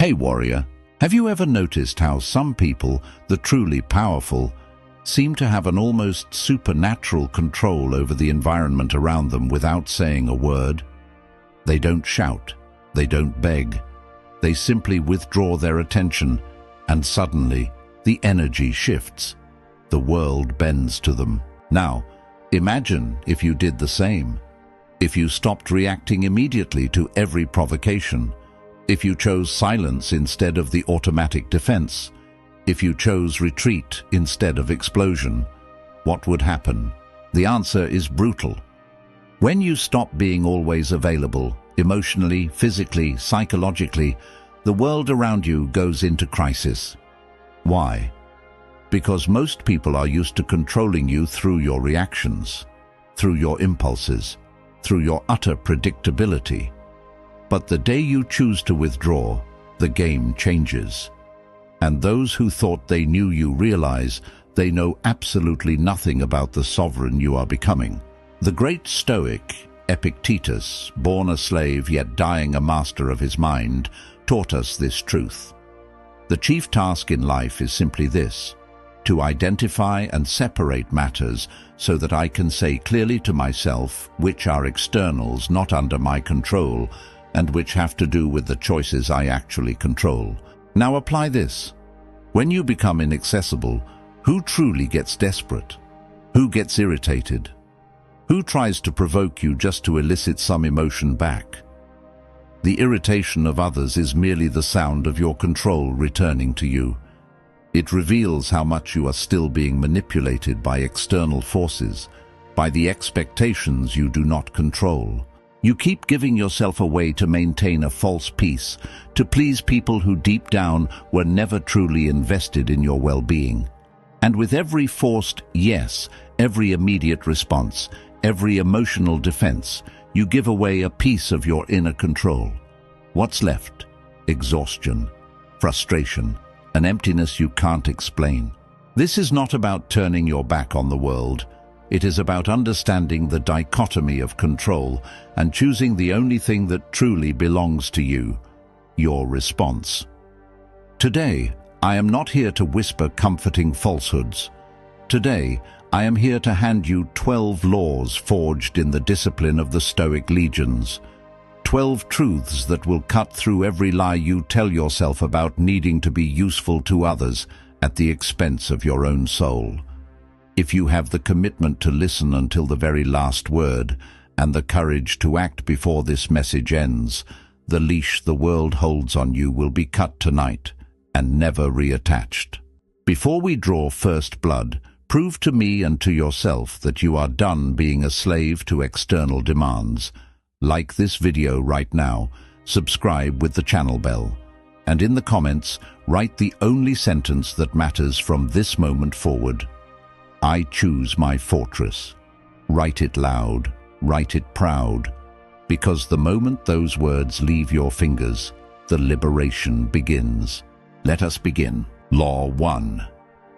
Hey warrior, have you ever noticed how some people, the truly powerful, seem to have an almost supernatural control over the environment around them without saying a word? They don't shout, they don't beg, they simply withdraw their attention, and suddenly the energy shifts. The world bends to them. Now, imagine if you did the same. If you stopped reacting immediately to every provocation, if you chose silence instead of the automatic defense, if you chose retreat instead of explosion, what would happen? The answer is brutal. When you stop being always available, emotionally, physically, psychologically, the world around you goes into crisis. Why? Because most people are used to controlling you through your reactions, through your impulses, through your utter predictability. But the day you choose to withdraw, the game changes. And those who thought they knew you realize they know absolutely nothing about the sovereign you are becoming. The great Stoic, Epictetus, born a slave yet dying a master of his mind, taught us this truth. The chief task in life is simply this: to identify and separate matters so that I can say clearly to myself which are externals not under my control and which have to do with the choices I actually control. Now apply this. When you become inaccessible, who truly gets desperate? Who gets irritated? Who tries to provoke you just to elicit some emotion back? The irritation of others is merely the sound of your control returning to you. It reveals how much you are still being manipulated by external forces, by the expectations you do not control. You keep giving yourself away to maintain a false peace, to please people who deep down were never truly invested in your well-being. And with every forced yes, every immediate response, every emotional defense, you give away a piece of your inner control. What's left? Exhaustion, frustration, an emptiness you can't explain. This is not about turning your back on the world. It is about understanding the dichotomy of control and choosing the only thing that truly belongs to you, your response. Today, I am not here to whisper comforting falsehoods. Today, I am here to hand you 12 laws forged in the discipline of the Stoic legions. 12 truths that will cut through every lie you tell yourself about needing to be useful to others at the expense of your own soul. If you have the commitment to listen until the very last word and the courage to act before this message ends, the leash the world holds on you will be cut tonight and never reattached. Before we draw first blood, prove to me and to yourself that you are done being a slave to external demands. Like this video right now, subscribe with the channel bell, and in the comments, write the only sentence that matters from this moment forward. I choose my fortress. Write it loud, write it proud, because the moment those words leave your fingers, the liberation begins. Let us begin. Law 1.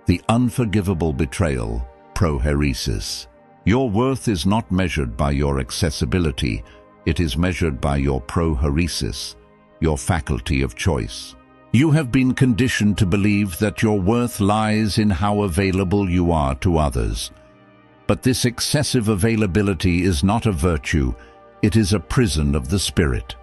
The unforgivable betrayal, Prohairesis. Your worth is not measured by your accessibility, it is measured by your prohairesis, your faculty of choice. You have been conditioned to believe that your worth lies in how available you are to others. But this excessive availability is not a virtue, it is a prison of the spirit.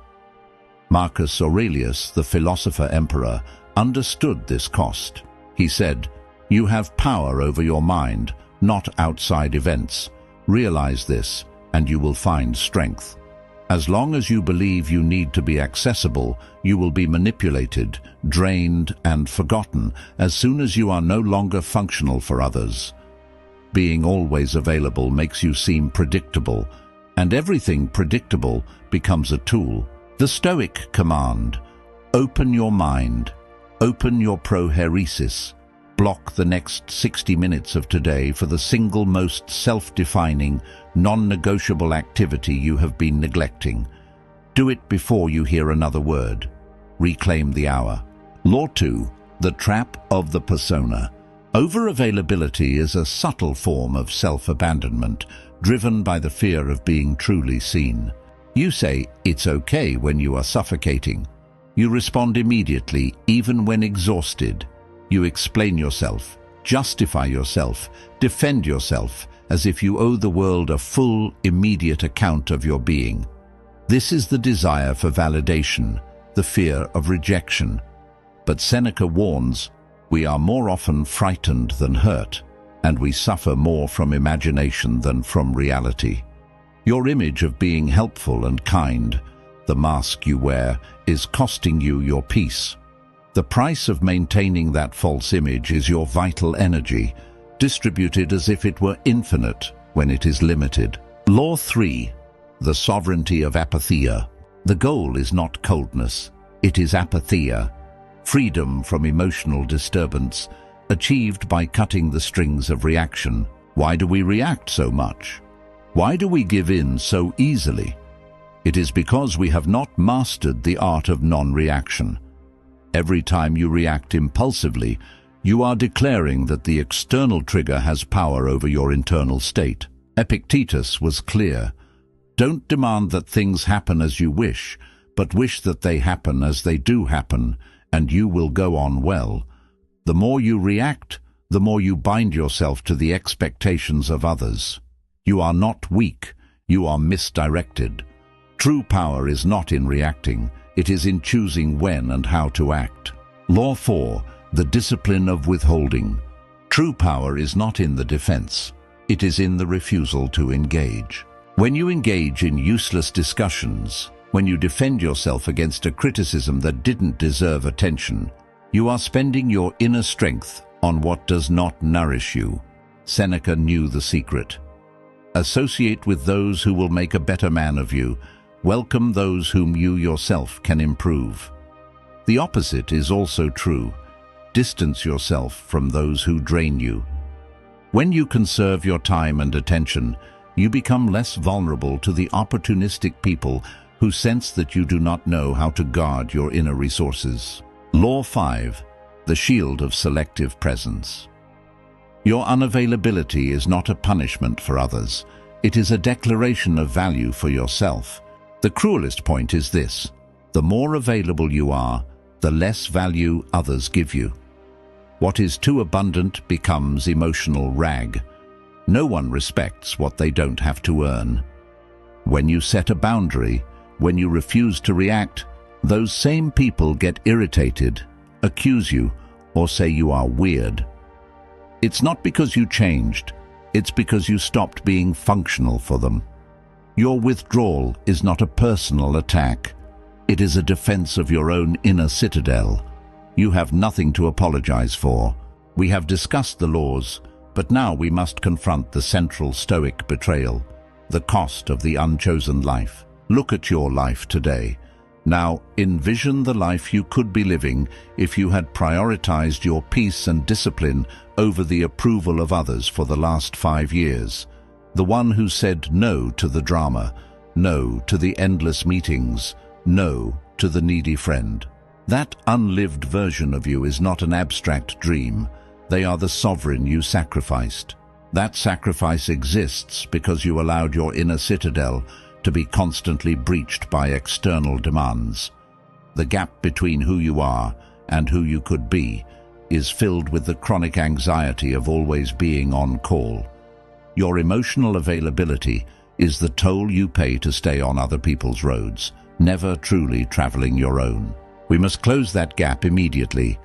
Marcus Aurelius, the philosopher emperor, understood this cost. He said, "You have power over your mind, not outside events. Realize this, and you will find strength." As long as you believe you need to be accessible, you will be manipulated, drained, and forgotten as soon as you are no longer functional for others. Being always available makes you seem predictable, and everything predictable becomes a tool. The Stoic command: open your mind, open your prohairesis. Block the next 60 minutes of today for the single most self-defining, non-negotiable activity you have been neglecting. Do it before you hear another word. Reclaim the hour. Law 2. The trap of the persona. Over-availability is a subtle form of self-abandonment, driven by the fear of being truly seen. You say, "It's okay" when you are suffocating. You respond immediately, even when exhausted. You explain yourself, justify yourself, defend yourself, as if you owe the world a full, immediate account of your being. This is the desire for validation, the fear of rejection. But Seneca warns, we are more often frightened than hurt, and we suffer more from imagination than from reality. Your image of being helpful and kind, the mask you wear, is costing you your peace. The price of maintaining that false image is your vital energy, distributed as if it were infinite when it is limited. Law 3. The sovereignty of apatheia. The goal is not coldness, it is apatheia, freedom from emotional disturbance, achieved by cutting the strings of reaction. Why do we react so much? Why do we give in so easily? It is because we have not mastered the art of non-reaction. Every time you react impulsively, you are declaring that the external trigger has power over your internal state. Epictetus was clear. Don't demand that things happen as you wish, but wish that they happen as they do happen, and you will go on well. The more you react, the more you bind yourself to the expectations of others. You are not weak, you are misdirected. True power is not in reacting, it is in choosing when and how to act. Law 4. The discipline of withholding. True power is not in the defense, it is in the refusal to engage. When you engage in useless discussions, when you defend yourself against a criticism that didn't deserve attention, you are spending your inner strength on what does not nourish you. Seneca knew the secret. Associate with those who will make a better man of you. Welcome those whom you yourself can improve. The opposite is also true. Distance yourself from those who drain you. When you conserve your time and attention, you become less vulnerable to the opportunistic people who sense that you do not know how to guard your inner resources. Law 5. The shield of selective presence. Your unavailability is not a punishment for others. It is a declaration of value for yourself. The cruelest point is this: the more available you are, the less value others give you. What is too abundant becomes emotional rag. No one respects what they don't have to earn. When you set a boundary, when you refuse to react, those same people get irritated, accuse you, or say you are weird. It's not because you changed, it's because you stopped being functional for them. Your withdrawal is not a personal attack. It is a defense of your own inner citadel. You have nothing to apologize for. We have discussed the laws, but now we must confront the central Stoic betrayal, the cost of the unchosen life. Look at your life today. Now, envision the life you could be living if you had prioritized your peace and discipline over the approval of others for the last 5 years. The one who said no to the drama, no to the endless meetings, no to the needy friend. That unlived version of you is not an abstract dream. They are the sovereign you sacrificed. That sacrifice exists because you allowed your inner citadel to be constantly breached by external demands. The gap between who you are and who you could be is filled with the chronic anxiety of always being on call. Your emotional availability is the toll you pay to stay on other people's roads, never truly traveling your own. We must close that gap immediately.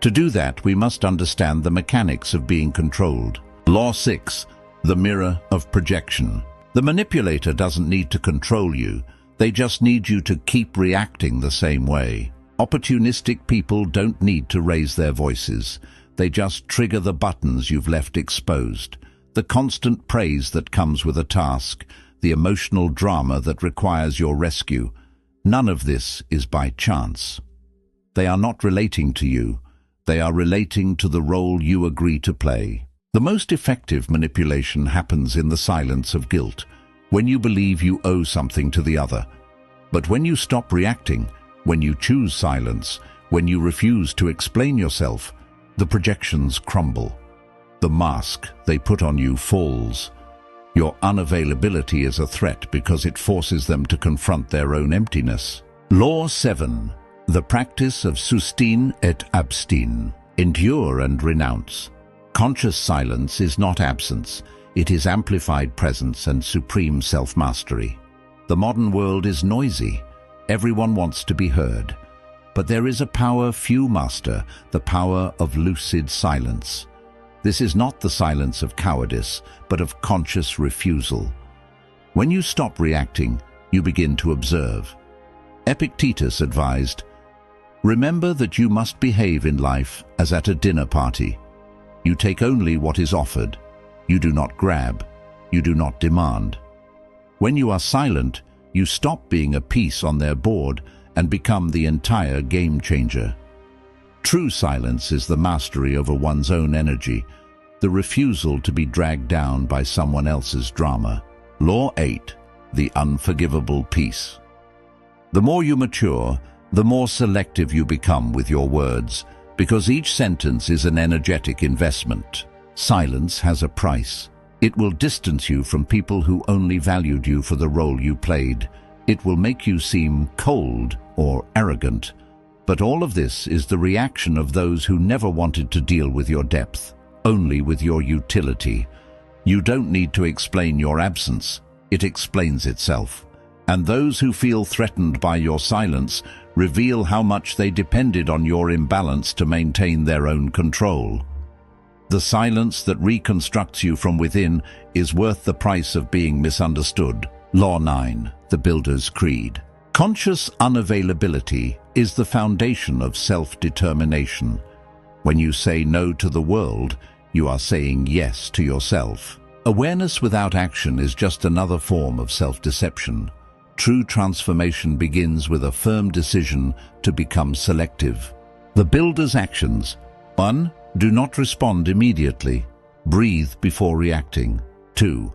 To do that, we must understand the mechanics of being controlled. Law 6. The mirror of projection. The manipulator doesn't need to control you, they just need you to keep reacting the same way. Opportunistic people don't need to raise their voices, they just trigger the buttons you've left exposed. The constant praise that comes with a task, the emotional drama that requires your rescue. None of this is by chance. They are not relating to you, they are relating to the role you agree to play. The most effective manipulation happens in the silence of guilt, when you believe you owe something to the other. But when you stop reacting, when you choose silence, when you refuse to explain yourself, the projections crumble. The mask they put on you falls. Your unavailability is a threat because it forces them to confront their own emptiness. Law 7. The practice of sustain et abstain. Endure and renounce. Conscious silence is not absence. It is amplified presence and supreme self-mastery. The modern world is noisy. Everyone wants to be heard. But there is a power few master, the power of lucid silence. This is not the silence of cowardice, but of conscious refusal. When you stop reacting, you begin to observe. Epictetus advised, "Remember that you must behave in life as at a dinner party. You take only what is offered. You do not grab. You do not demand." When you are silent, you stop being a piece on their board and become the entire game changer. True silence is the mastery over one's own energy, the refusal to be dragged down by someone else's drama. Law 8. The unforgivable peace. The more you mature, the more selective you become with your words, because each sentence is an energetic investment. Silence has a price. It will distance you from people who only valued you for the role you played. It will make you seem cold or arrogant. But all of this is the reaction of those who never wanted to deal with your depth, only with your utility. You don't need to explain your absence. It explains itself. And those who feel threatened by your silence reveal how much they depended on your imbalance to maintain their own control. The silence that reconstructs you from within is worth the price of being misunderstood. Law 9. The Builder's Creed. Conscious unavailability is the foundation of self-determination. When you say no to the world, you are saying yes to yourself. Awareness without action is just another form of self-deception. True transformation begins with a firm decision to become selective. The Builder's actions. 1. Do not respond immediately. Breathe before reacting. 2.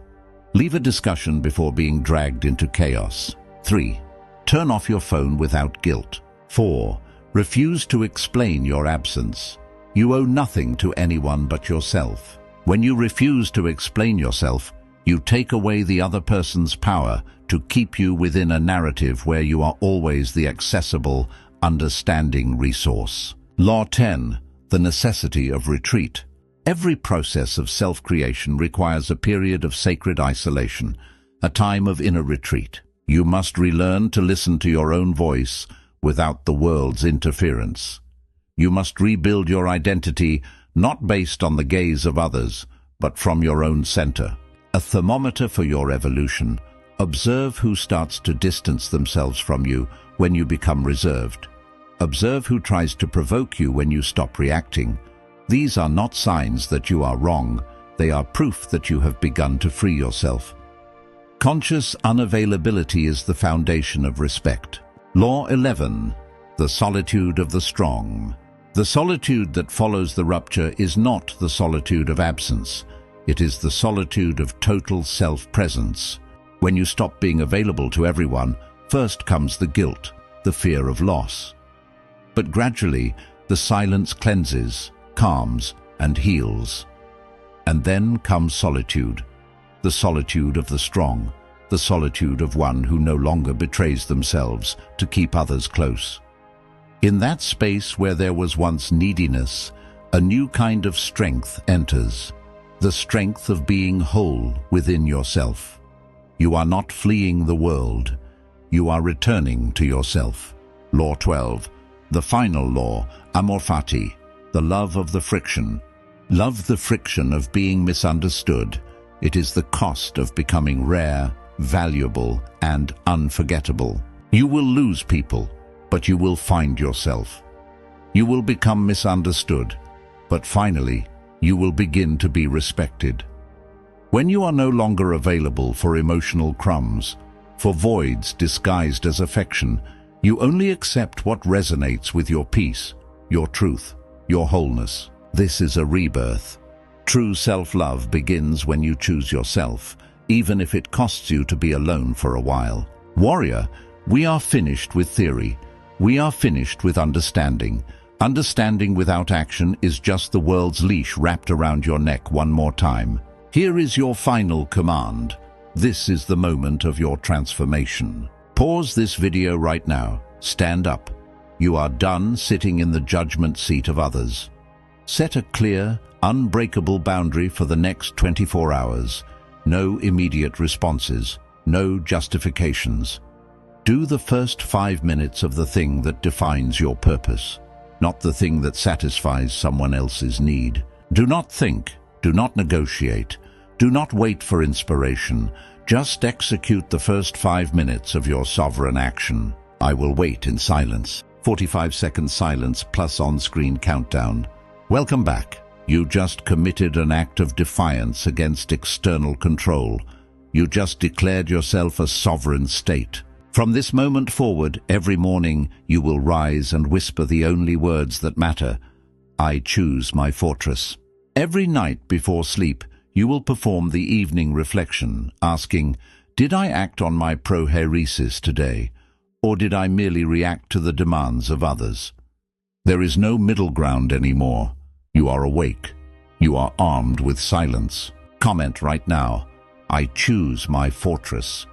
Leave a discussion before being dragged into chaos. 3. Turn off your phone without guilt. 4. Refuse to explain your absence. You owe nothing to anyone but yourself. When you refuse to explain yourself, you take away the other person's power to keep you within a narrative where you are always the accessible, understanding resource. Law 10. The necessity of retreat. Every process of self-creation requires a period of sacred isolation, a time of inner retreat. You must relearn to listen to your own voice without the world's interference. You must rebuild your identity not based on the gaze of others, but from your own center. A thermometer for your evolution. Observe who starts to distance themselves from you when you become reserved. Observe who tries to provoke you when you stop reacting. These are not signs that you are wrong. They are proof that you have begun to free yourself. Conscious unavailability is the foundation of respect. Law 11. The solitude of the strong. The solitude that follows the rupture is not the solitude of absence. It is the solitude of total self-presence. When you stop being available to everyone, first comes the guilt, the fear of loss. But gradually, the silence cleanses, calms, and heals. And then comes solitude, the solitude of the strong, the solitude of one who no longer betrays themselves to keep others close. In that space where there was once neediness, a new kind of strength enters, the strength of being whole within yourself. You are not fleeing the world, you are returning to yourself. Law 12. The final law, amor fati, the love of the friction. Love the friction of being misunderstood. It is the cost of becoming rare, valuable, and unforgettable. You will lose people, but you will find yourself. You will become misunderstood, but finally, you will begin to be respected. When you are no longer available for emotional crumbs, for voids disguised as affection, you only accept what resonates with your peace, your truth, your wholeness. This is a rebirth. True self-love begins when you choose yourself, even if it costs you to be alone for a while. Warrior, we are finished with theory. We are finished with understanding. Understanding without action is just the world's leash wrapped around your neck one more time. Here is your final command. This is the moment of your transformation. Pause this video right now. Stand up. You are done sitting in the judgment seat of others. Set a clear, unbreakable boundary for the next 24 hours. No immediate responses, no justifications. Do the first 5 minutes of the thing that defines your purpose, not the thing that satisfies someone else's need. Do not think, do not negotiate, do not wait for inspiration. Just execute the first 5 minutes of your sovereign action. I will wait in silence. 45-second silence plus on-screen countdown. Welcome back. You just committed an act of defiance against external control. You just declared yourself a sovereign state. From this moment forward, every morning you will rise and whisper the only words that matter. I choose my fortress. Every night before sleep, you will perform the evening reflection, asking, did I act on my prohairesis today, or did I merely react to the demands of others? There is no middle ground anymore. You are awake. You are armed with silence. Comment right now, I choose my fortress.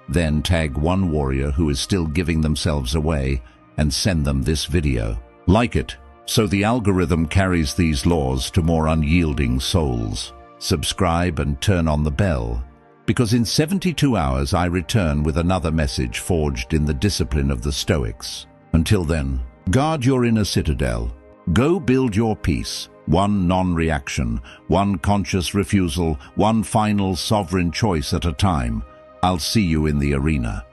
Then tag one warrior who is still giving themselves away and send them this video. Like it, so the algorithm carries these laws to more unyielding souls. Subscribe and turn on the bell, because in 72 hours I return with another message forged in the discipline of the Stoics. Until then, guard your inner citadel. Go build your peace. One non-reaction, one conscious refusal, one final sovereign choice at a time. I'll see you in the arena.